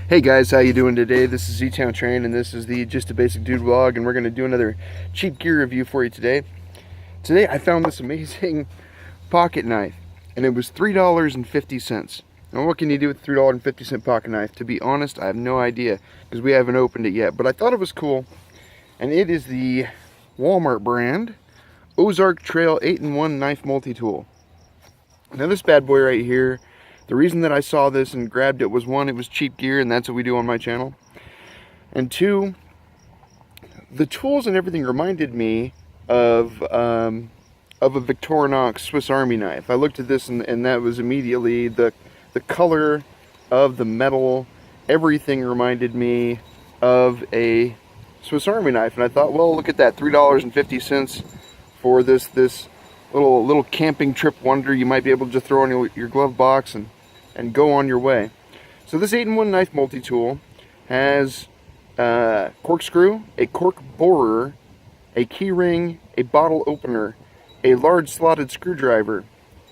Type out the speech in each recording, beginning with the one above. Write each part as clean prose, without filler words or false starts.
Hey guys, how you doing today? This is Z-Town Train, and this is the Just a Basic Dude vlog, and we're going to do another cheap gear review for you today. Today I found this amazing pocket knife, and it was $3.50. Now what can you do with a $3.50 pocket knife? To be honest, I have no idea, because we haven't opened it yet, but I thought it was cool. And it is the Walmart brand Ozark Trail 8-in-1 Knife Multi-Tool. Now this bad boy right here, the reason that I saw this and grabbed it was, one, it was cheap gear, and that's what we do on my channel. And two, the tools and everything reminded me of a Victorinox Swiss Army knife. I looked at this and that was immediately the color of the metal, everything reminded me of a Swiss Army knife. And I thought, well, look at that, $3.50 for this little camping trip wonder you might be able to just throw in your glove box and go on your way. So this 8-in-1 knife multi-tool has a corkscrew, a cork borer, a key ring, a bottle opener, a large slotted screwdriver,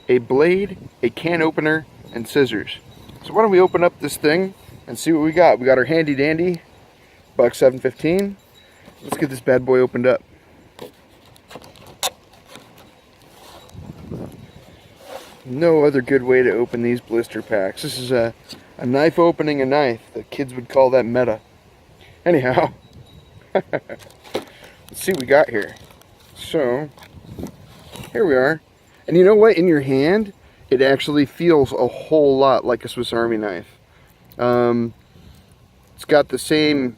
a blade, a can opener, and scissors. So why don't we open up this thing and see what we got. We got our handy dandy buck 715. Let's get this bad boy opened up. No other good way to open these blister packs. This is a knife opening a knife. The kids would call that meta. Anyhow, let's see what we got here. So, here we are. And you know what? In your hand, it actually feels a whole lot like a Swiss Army knife. It's got the same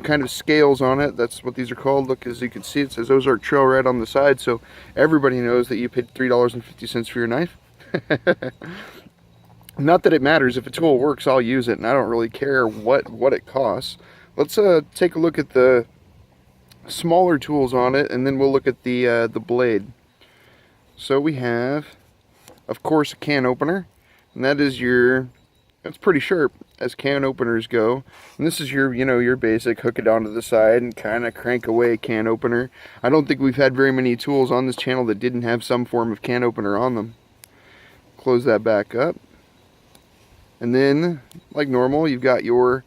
kind of scales on it. That's what these are called. Look, as you can see, it says Ozark Trail right on the side, so everybody knows that you paid $3.50 for your knife. Not that it matters. If a tool works, I'll use it, and I don't really care what it costs. Let's take a look at the smaller tools on it, and then we'll look at the blade. So we have, of course, a can opener, and that is that's pretty sharp as can openers go. And this is your basic hook it onto the side and kind of crank away can opener. I don't think we've had very many tools on this channel that didn't have some form of can opener on them. Close that back up. And then, like normal, you've got your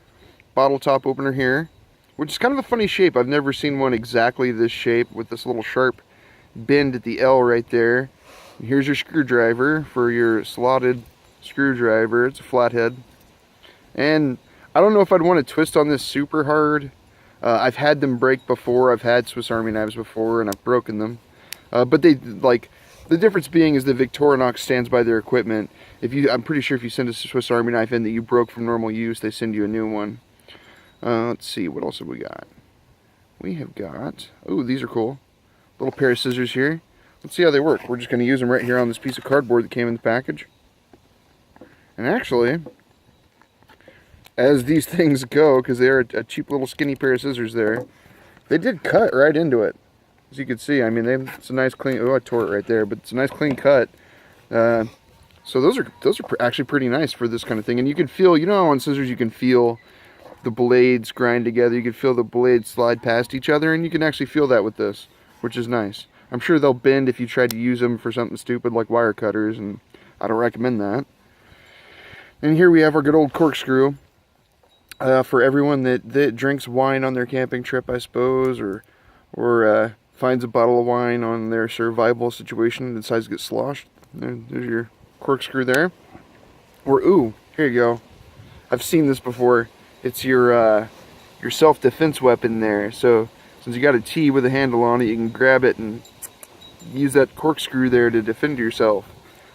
bottle top opener here, which is kind of a funny shape. I've never seen one exactly this shape with this little sharp bend at the L right there. And here's your screwdriver for your slotted screwdriver. It's a flathead. And I don't know if I'd want to twist on this super hard. I've had them break before. I've had Swiss Army knives before and I've broken them. But the difference being is that Victorinox stands by their equipment. I'm pretty sure if you send a Swiss Army knife in that you broke from normal use, they send you a new one. Let's see, what else have we got? We have got, oh, these are cool. Little pair of scissors here. Let's see how they work. We're just going to use them right here on this piece of cardboard that came in the package. And actually, as these things go, because they're a cheap little skinny pair of scissors there, they did cut right into it. As you can see, I mean, it's a nice clean, oh, I tore it right there, but it's a nice clean cut. So those are actually pretty nice for this kind of thing. And you can feel, on scissors you can feel the blades grind together. You can feel the blades slide past each other, and you can actually feel that with this, which is nice. I'm sure they'll bend if you try to use them for something stupid like wire cutters, and I don't recommend that. And here we have our good old corkscrew. For everyone that drinks wine on their camping trip, I suppose, or finds a bottle of wine on their survival situation and decides to get sloshed. There's your corkscrew there. Or, ooh, here you go. I've seen this before. It's your self-defense weapon there. So since you got a T with a handle on it, you can grab it and use that corkscrew there to defend yourself.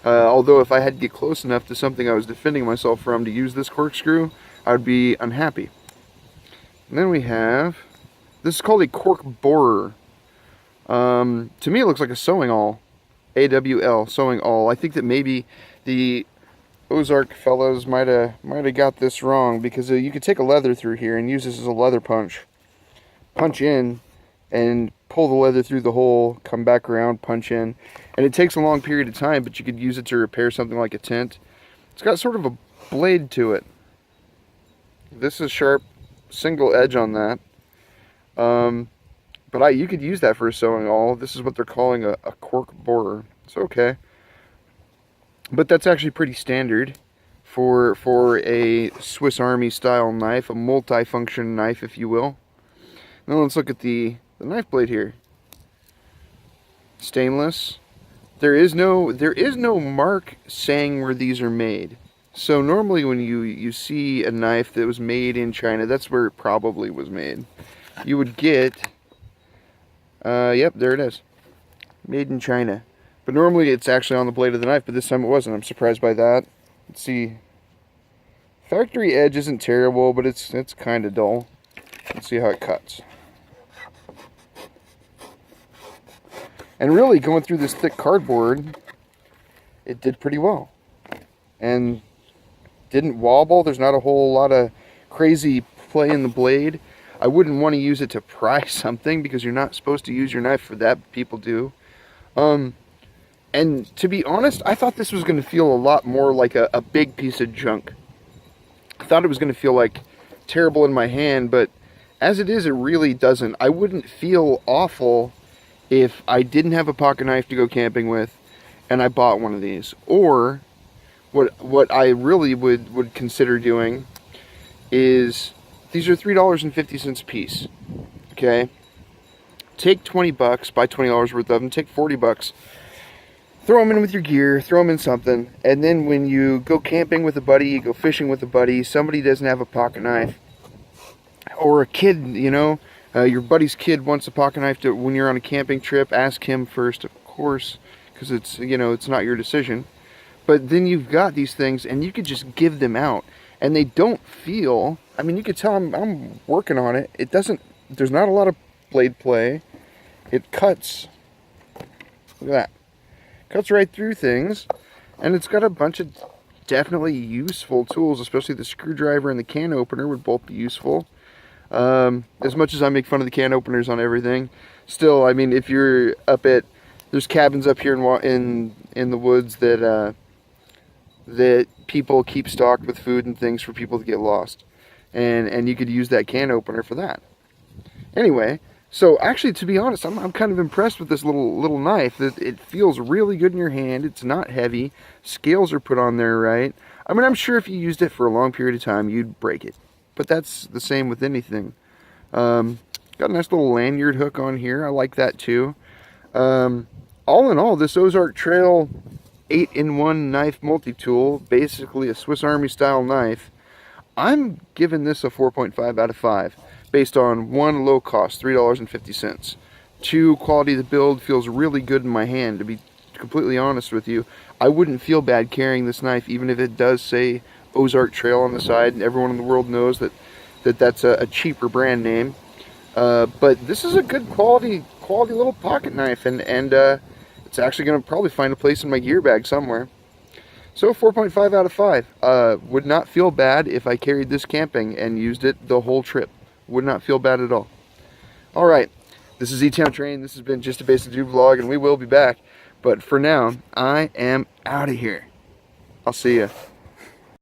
Although if I had to get close enough to something I was defending myself from to use this corkscrew, I would be unhappy. And then we have, this is called a cork borer. To me it looks like a sewing awl. AWL, sewing awl. I think that maybe the Ozark fellows might have got this wrong, because you could take a leather through here and use this as a leather punch. Punch in and pull the leather through the hole, come back around, punch in. And it takes a long period of time, but you could use it to repair something like a tent. It's got sort of a blade to it. This is sharp, single edge on that. But you could use that for a sewing awl. This is what they're calling a cork borer. It's okay. But that's actually pretty standard for a Swiss Army style knife, a multi-function knife, if you will. Now let's look at the knife blade here. Stainless. There is no mark saying where these are made. So normally when you see a knife that was made in China, that's where it probably was made. You would get, yep, there it is. Made in China. But normally it's actually on the blade of the knife, but this time it wasn't. I'm surprised by that. Let's see. Factory edge isn't terrible, but it's kind of dull. Let's see how it cuts. And really, going through this thick cardboard, it did pretty well. And didn't wobble. There's not a whole lot of crazy play in the blade. I wouldn't want to use it to pry something, because you're not supposed to use your knife for that. People do. And to be honest, I thought this was going to feel a lot more like a big piece of junk. I thought it was going to feel like terrible in my hand, but as it is, it really doesn't. I wouldn't feel awful if I didn't have a pocket knife to go camping with and I bought one of these. Or what I really would consider doing is, these are $3.50 a piece. Okay? Take 20 bucks, buy $20 worth of them, take 40 bucks. Throw them in with your gear, throw them in something, and then when you go camping with a buddy, you go fishing with a buddy, somebody doesn't have a pocket knife, or a kid, you know, your buddy's kid wants a pocket knife to, when you're on a camping trip, ask him first, of course, because it's, you know, it's not your decision. But then you've got these things, and you could just give them out, and they don't feel, I mean, you could tell I'm working on it. It doesn't, there's not a lot of blade play. It cuts, look at that. Cuts right through things, and it's got a bunch of definitely useful tools, especially the screwdriver and the can opener would both be useful. As much as I make fun of the can openers on everything, still, I mean, if you're up at, there's cabins up here in the woods that that people keep stocked with food and things for people to get lost, and you could use that can opener for that. Anyway. So actually, to be honest, I'm kind of impressed with this little knife. It feels really good in your hand. It's not heavy. Scales are put on there right. I mean, I'm sure if you used it for a long period of time, you'd break it. But that's the same with anything. Got a nice little lanyard hook on here. I like that too. All in all, this Ozark Trail 8-in-1 knife multi-tool, basically a Swiss Army style knife, I'm giving this a 4.5 out of 5. Based on 1, low cost, $3.50. 2, quality of the build, feels really good in my hand. To be completely honest with you, I wouldn't feel bad carrying this knife, even if it does say Ozark Trail on the side, and everyone in the world knows that's a cheaper brand name. But this is a good quality little pocket knife, and it's actually going to probably find a place in my gear bag somewhere. So 4.5 out of 5. Would not feel bad if I carried this camping and used it the whole trip. Would not feel bad at all. Alright, this is E-Town Train. This has been Just a Basic Dude vlog, and we will be back. But for now, I am out of here. I'll see ya.